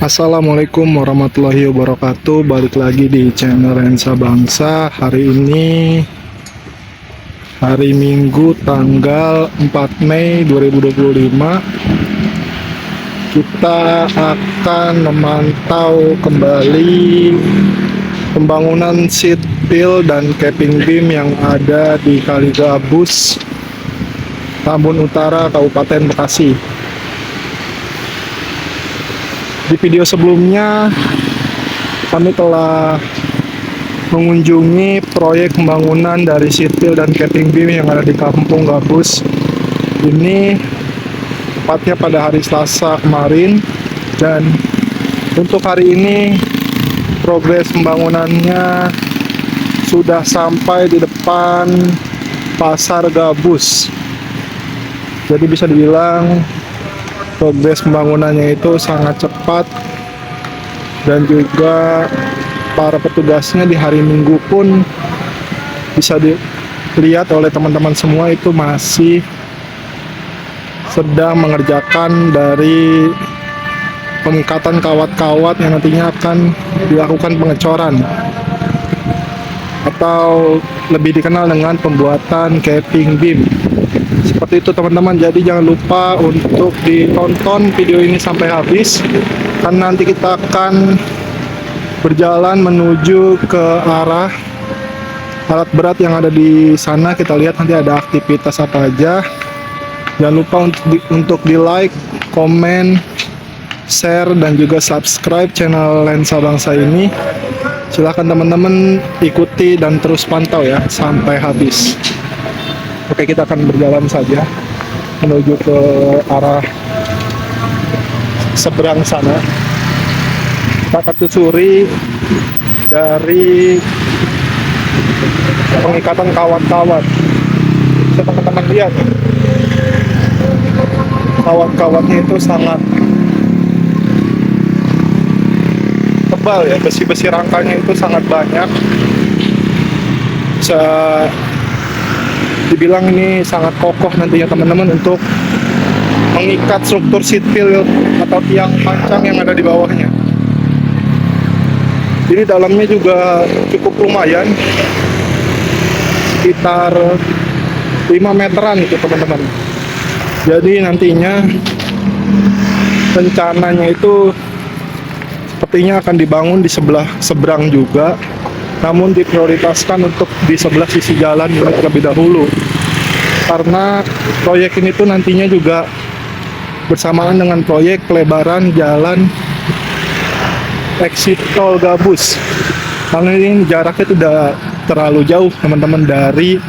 Assalamualaikum warahmatullahi wabarakatuh. Balik lagi di channel Lensa Bangsa. Hari ini hari Minggu tanggal 4 Mei 2025. Kita akan memantau kembali pembangunan seat pill dan capping beam yang ada di Kaligabus, Tambun Utara, Kabupaten Bekasi. Di video sebelumnya kami telah mengunjungi proyek pembangunan dari seat pill dan capping beam yang ada di Kampung Gabus. Ini tepatnya pada hari Selasa kemarin, dan untuk hari ini progres pembangunannya sudah sampai di depan Pasar Gabus. Jadi bisa dibilang progres pembangunannya itu sangat cepat, dan juga para petugasnya di hari Minggu pun bisa dilihat oleh teman-teman semua itu masih sedang mengerjakan dari pengikatan kawat-kawat yang nantinya akan dilakukan pengecoran, atau lebih dikenal dengan pembuatan capping beam. Seperti itu teman-teman, jadi jangan lupa untuk ditonton video ini sampai habis, karena nanti kita akan berjalan menuju ke arah alat berat yang ada di sana. Kita lihat nanti ada aktivitas apa aja. Jangan lupa untuk di like, komen, share, dan juga subscribe channel Lensa Bangsa ini. Silahkan teman-teman ikuti dan terus pantau ya sampai habis. Oke, kita akan berjalan saja menuju ke arah seberang sana. Kita akan susuri dari pengikatan kawat-kawat. Bisa teman-teman lihat, kawat-kawatnya itu sangat tebal ya, besi-besi rangkanya itu sangat banyak. Bisa dibilang ini sangat kokoh nantinya teman-teman untuk mengikat struktur seat pill atau tiang pancang yang ada di bawahnya. Jadi dalamnya juga cukup lumayan, sekitar 5 meteran itu teman-teman. Jadi nantinya rencananya itu sepertinya akan dibangun di seberang juga, namun diprioritaskan untuk di sebelah sisi jalan ini terlebih dahulu, karena proyek ini tuh nantinya juga bersamaan dengan proyek pelebaran jalan exit tol Gabus. Karena ini jaraknya tidak terlalu jauh teman-teman dari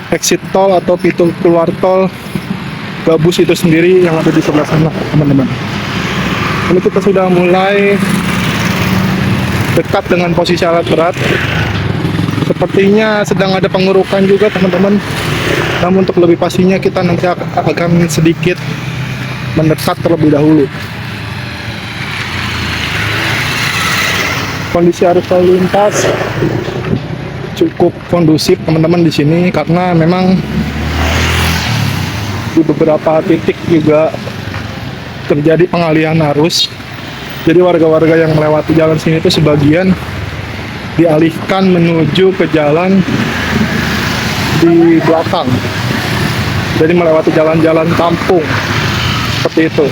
exit tol atau pintu keluar tol Gabus itu sendiri yang ada di sebelah sana teman-teman. Ini kita sudah mulai dekat dengan posisi alat berat. Sepertinya sedang ada pengerukan juga teman-teman, namun untuk lebih pastinya kita nanti akan sedikit mendekat terlebih dahulu. Kondisi arus lalu lintas cukup kondusif teman-teman di sini, karena memang di beberapa titik juga terjadi pengalihan arus. Jadi warga-warga yang melewati jalan sini itu sebagian dialihkan menuju ke jalan di belakang, jadi melewati jalan-jalan kampung seperti itu.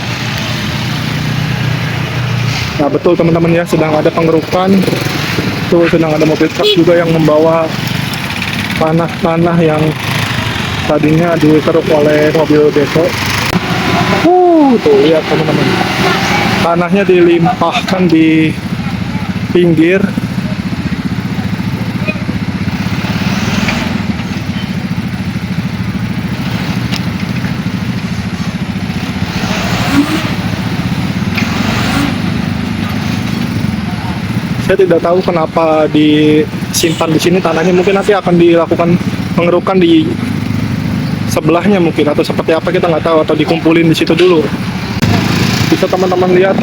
Nah betul teman-teman ya, sedang ada pengerukan. Tuh sedang ada mobil truk juga yang membawa tanah-tanah yang tadinya dikeruk oleh mobil beko. Tuh lihat teman-teman, tanahnya dilimpahkan di pinggir. Saya tidak tahu kenapa disimpan di sini tanahnya. Mungkin nanti akan dilakukan pengerukan di sebelahnya mungkin, atau seperti apa kita nggak tahu, atau dikumpulin di situ dulu. Bisa teman-teman lihat,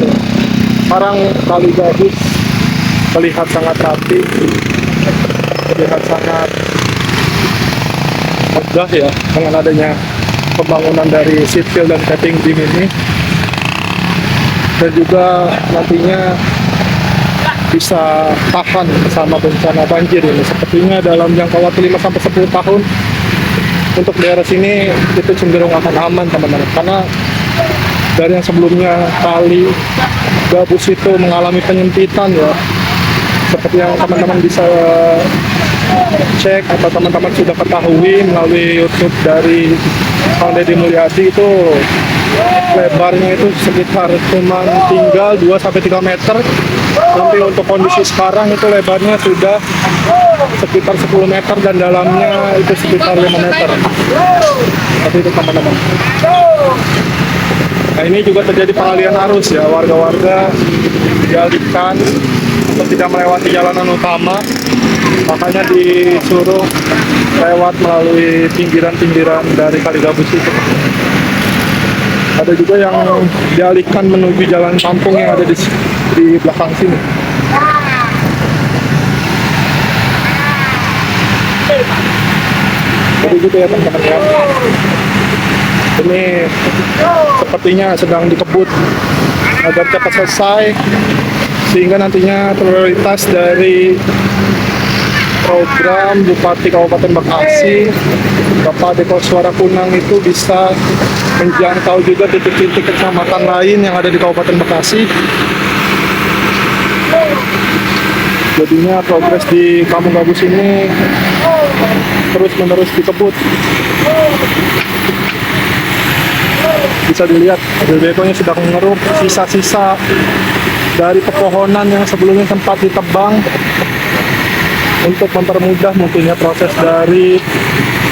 sekarang Kali Gabus terlihat sangat rapi, terlihat sangat megah ya dengan adanya pembangunan dari seat pill dan capping beam ini. dan juga nantinya bisa tahan sama bencana banjir ini. Sepertinya dalam jangka waktu 5 sampai 10 tahun untuk daerah sini itu cenderung akan aman teman-teman, karena dari yang sebelumnya kali gabus itu mengalami penyempitan ya, seperti yang teman-teman bisa cek atau teman-teman sudah ketahui melalui YouTube dari Kang Deddy Mulyadi, itu lebarnya itu sekitar cuma tinggal 2 sampai 3 meter. Tapi untuk kondisi sekarang itu lebarnya sudah sekitar 10 meter dan dalamnya itu sekitar 5 meter. Tapi itu teman-teman. Nah, ini juga terjadi pengalihan arus ya, warga-warga dialihkan untuk tidak melewati jalanan utama, makanya disuruh lewat melalui pinggiran-pinggiran dari Kali Gabus itu. Ada juga yang dialihkan menuju jalan kampung yang ada di belakang sini. Jadi gitu ya teman-teman ya. Ini sepertinya sedang dikebut agar cepat selesai, sehingga nantinya prioritas dari program Bupati Kabupaten Bekasi Bapak Deko Suara Kunang itu bisa menjangkau juga titik-titik kecamatan lain yang ada di Kabupaten Bekasi. Jadinya progres di Kampung Gabus ini terus-menerus dikebut. Bisa dilihat begonya sudah mengeruk sisa-sisa dari pepohonan yang sebelumnya sempat ditebang untuk mempermudah mungkinnya proses dari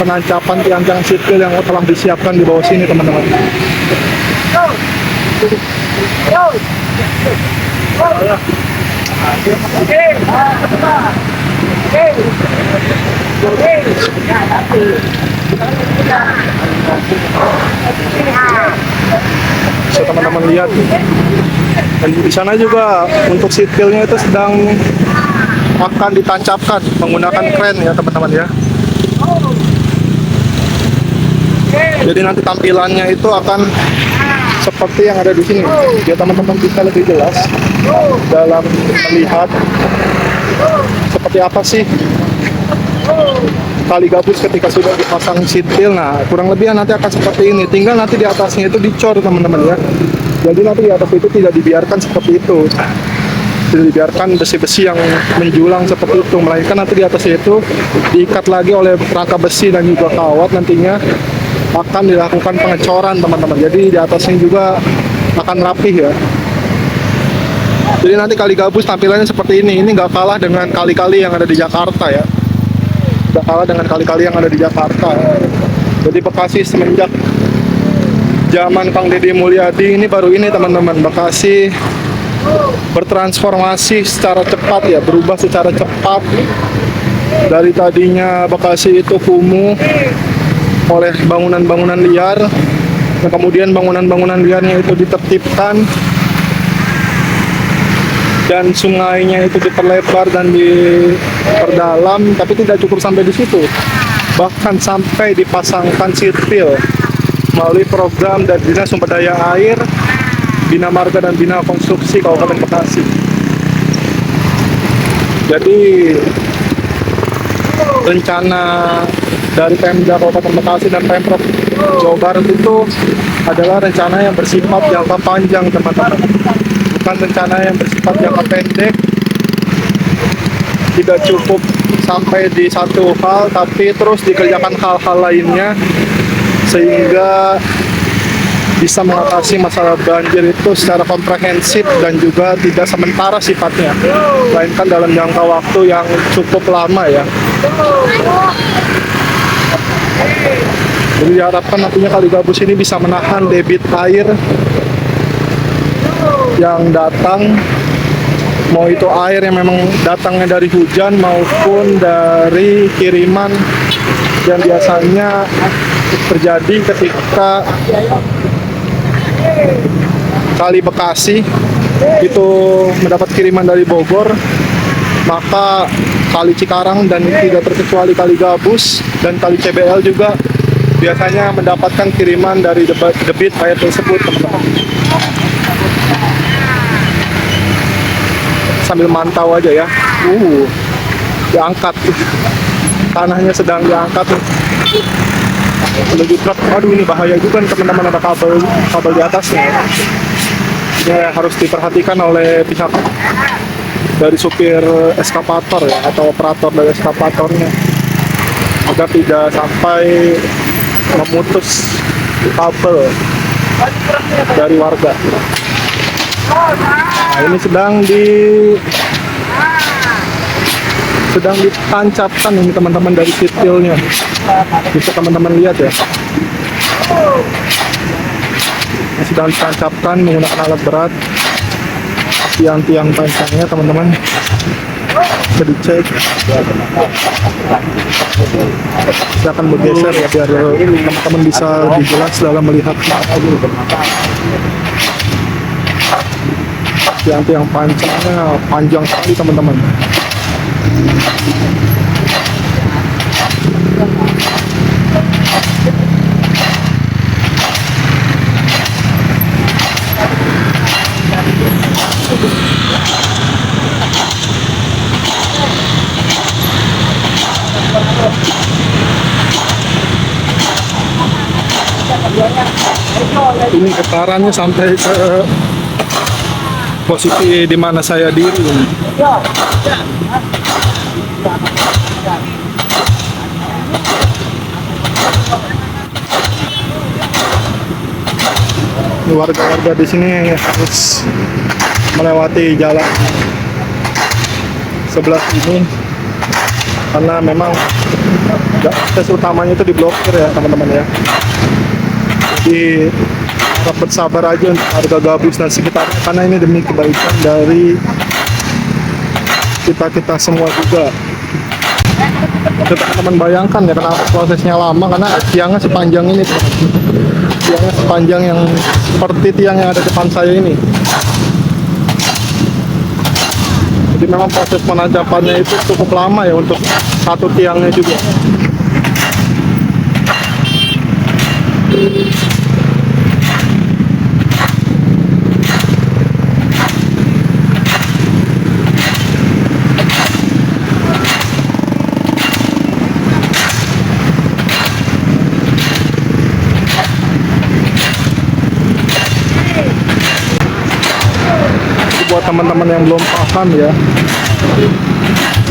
penancapan tiang-tiang sipil yang telah disiapkan di bawah sini teman-teman. Bisa teman-teman lihat, dan di sana juga untuk sipilnya itu sedang akan ditancapkan menggunakan kren ya teman-teman ya. Jadi nanti tampilannya itu akan seperti yang ada di sini. Ya teman-teman bisa lebih jelas dalam melihat seperti apa sih Kali Gabus ketika sudah dipasang sipil. Nah, kurang lebih nanti akan seperti ini. Tinggal nanti di atasnya itu dicor teman-teman ya. Jadi nanti di atas itu tidak dibiarkan seperti itu. Tidak dibiarkan besi-besi yang menjulang seperti itu, melainkan nanti di atasnya itu diikat lagi oleh rangka besi dan juga kawat. Nantinya akan dilakukan pengecoran teman-teman. Jadi di atasnya juga akan rapih ya. Jadi nanti Kali Gabus tampilannya seperti ini. Ini nggak kalah dengan kali-kali yang ada di Jakarta ya. Nggak kalah dengan kali-kali yang ada di Jakarta. Jadi Bekasi semenjak zaman Kang Deddy Mulyadi ini baru ini teman-teman, Bekasi bertransformasi secara cepat ya, berubah secara cepat. Dari tadinya Bekasi itu kumuh oleh bangunan-bangunan liar, dan kemudian bangunan-bangunan liarnya itu ditertibkan dan sungainya itu diperlebar dan diperdalam. Tapi tidak cukup sampai di situ, bahkan sampai dipasangkan sipil melalui program dari Dinas Sumber Daya Air, Bina Marga dan Bina Konstruksi Kabupaten Bekasi. Jadi rencana dari Pemda Kabupaten Bekasi dan Pemprov Jawa Barat itu adalah rencana yang bersifat jangka panjang teman-teman, bukan rencana yang bersifat jangka pendek. Tidak cukup sampai di satu hal, tapi terus dikerjakan hal-hal lainnya sehingga bisa mengatasi masalah banjir itu secara komprehensif dan juga tidak sementara sifatnya, melainkan dalam jangka waktu yang cukup lama ya. Jadi diharapkan nantinya Kali Gabus ini bisa menahan debit air yang datang, mau itu air yang memang datangnya dari hujan maupun dari kiriman yang biasanya terjadi ketika Kali Bekasi itu mendapat kiriman dari Bogor, maka Kali Cikarang dan tidak terkecuali Kali Gabus dan Kali CBL juga biasanya mendapatkan kiriman dari debit air tersebut teman-teman. sambil mantau aja ya. Diangkat, tanahnya sedang diangkat menuju truk. Aduh, ini bahaya juga nih teman-teman, ada kabel di atasnya. Ini harus diperhatikan oleh pihak dari supir eskavator ya, atau operator dari eskavatornya, agar tidak sampai memutus kabel dari warga. Nah, ini sedang ditancapkan ini teman-teman dari fitilnya. Bisa teman-teman lihat ya. Ini sedang ditancapkan menggunakan alat berat. Tiang-tiang pancangnya teman-teman bisa dicek. Saya akan bergeser ya biar teman-teman bisa lebih jelas dalam melihat. Tiang-tiang pancangnya panjang sekali teman-teman. Ini getarannya sampai ke posisi di mana saya diri. Warga-warga di sini harus melewati jalan sebelah ini karena memang akses utamanya itu diblokir ya teman-teman ya. Jadi harap bersabar aja untuk warga Gabus dan sekitarnya, karena ini demi kebaikan dari kita semua juga. Teman-teman bayangkan ya kenapa prosesnya lama, karena tiangnya sepanjang ini, tiangnya sepanjang yang seperti tiang yang ada depan saya ini. Jadi memang proses penancapannya itu cukup lama ya untuk satu tiangnya juga. Buat teman-teman yang belum paham ya,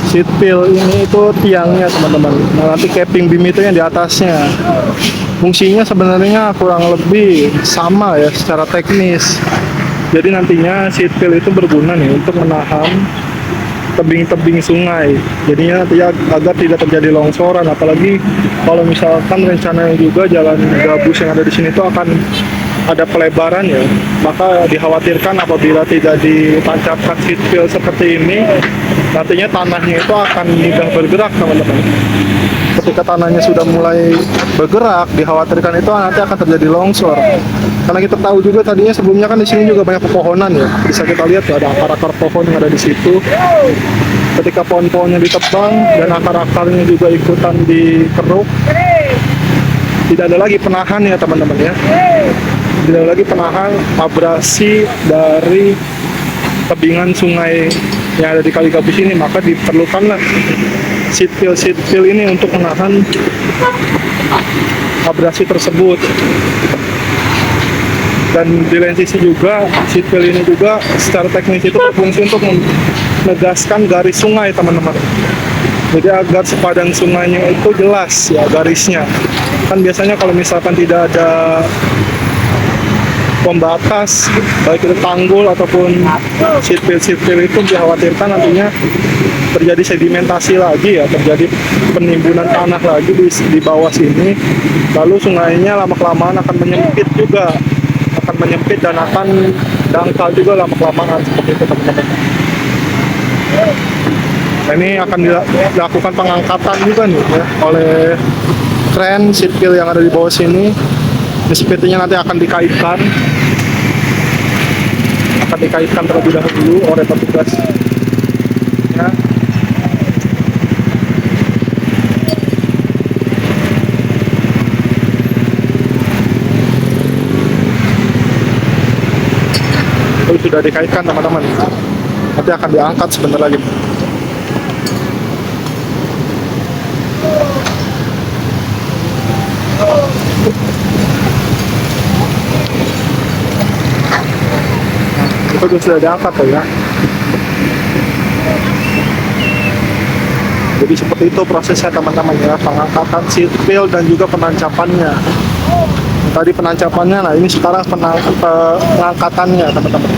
seat pill ini itu tiangnya teman-teman. Nah, nanti capping beam itu yang di atasnya. Fungsinya sebenarnya kurang lebih sama ya secara teknis. Jadi nantinya seat pill itu berguna nih untuk menahan tebing-tebing sungai. Jadinya nanti agar tidak terjadi longsoran, apalagi kalau misalkan rencananya juga jalan Gabus yang ada di sini itu akan ada pelebaran ya, maka dikhawatirkan apabila tidak ditancapkan seat pill seperti ini, nantinya tanahnya itu akan mudah bergerak teman-teman. Ketika tanahnya sudah mulai bergerak, dikhawatirkan itu nanti akan terjadi longsor. Karena kita tahu juga tadinya sebelumnya kan di sini juga banyak pepohonan ya, bisa kita lihat tuh ada akar-akar pohon yang ada di situ. Ketika pohon-pohonnya ditebang dan akar-akarnya juga ikutan dikeruk, tidak ada lagi penahan ya teman-teman ya. Tidak lagi penahan abrasi dari tebingan sungai yang ada di Kali Gabus ini, maka diperlukanlah seat pill ini untuk menahan abrasi tersebut. Dan di lain sisi juga seat pill ini juga secara teknis itu berfungsi untuk menegaskan garis sungai teman-teman. Jadi agar sepadan sungainya itu jelas ya garisnya. Kan biasanya kalau misalkan tidak ada pembatas, baik itu tanggul ataupun seat pill itu dikhawatirkan nantinya terjadi sedimentasi lagi ya, terjadi penimbunan tanah lagi di bawah sini, lalu sungainya lama-kelamaan akan menyempit juga, akan menyempit dan akan dangkal juga lama-kelamaan seperti itu teman-teman. Nah, ini akan dilakukan pengangkatan juga nih ya oleh kren seat pill yang ada di bawah sini. Sepertinya nanti akan dikaitkan terlebih dahulu oleh petugas ya. Itu sudah dikaitkan teman-teman. Nanti akan diangkat sebentar lagi. Itu sudah diangkat ya. Jadi seperti itu prosesnya teman-teman ya, pengangkatan seat pile dan juga penancapannya. Tadi penancapannya, nah ini sekarang pengangkatannya teman-teman.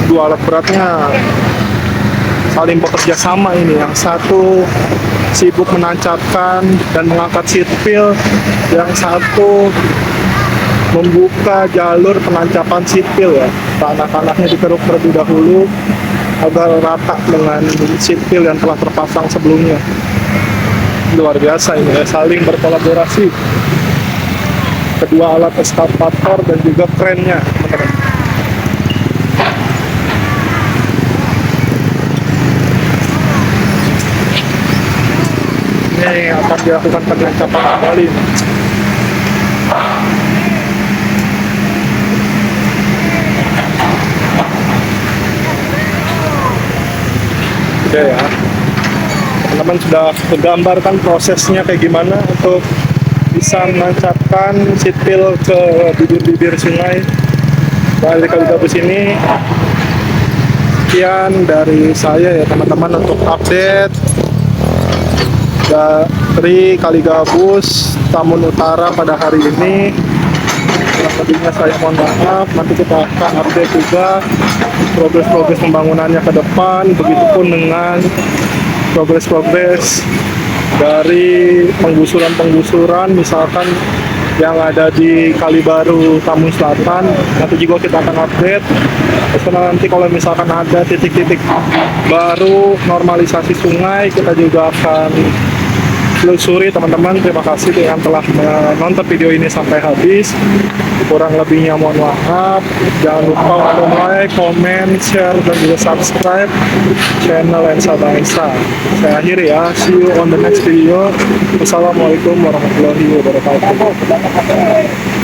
Dua alat beratnya saling bekerja sama ini. Yang satu sibuk menancapkan dan mengangkat seat pile, yang satu membuka jalur penancapan seat pile ya. Tanah-tanahnya dikeruk terlebih dahulu agar rata dengan seat pile yang telah terpasang sebelumnya. Luar biasa ini ya, saling berkolaborasi kedua alat eskavator dan juga krennya, teman-teman. Ini akan dilakukan penancapan kembali. Oke ya, teman-teman sudah tergambarkan prosesnya kayak gimana untuk bisa menancapkan seat pile ke bibir-bibir sungai dari Kaligabus ini. Sekian dari saya ya teman-teman untuk update dari Kaligabus Tambun Utara pada hari ini. Yang lebihnya saya mohon maaf. Nanti kita akan update juga progres pembangunannya ke depan, begitupun dengan progres dari penggusuran misalkan yang ada di Kalibaru Tambun Selatan. Nanti juga kita akan update. Terus nanti kalau misalkan ada titik-titik baru normalisasi sungai, kita juga akan telusuri teman-teman. Terima kasih yang telah menonton video ini sampai habis. Kurang lebihnya mohon maaf. Jangan lupa untuk like, comment, share, dan juga subscribe channel Lensa Bangsa. Saya akhiri ya. See you on the next video. Wassalamualaikum warahmatullahi wabarakatuh.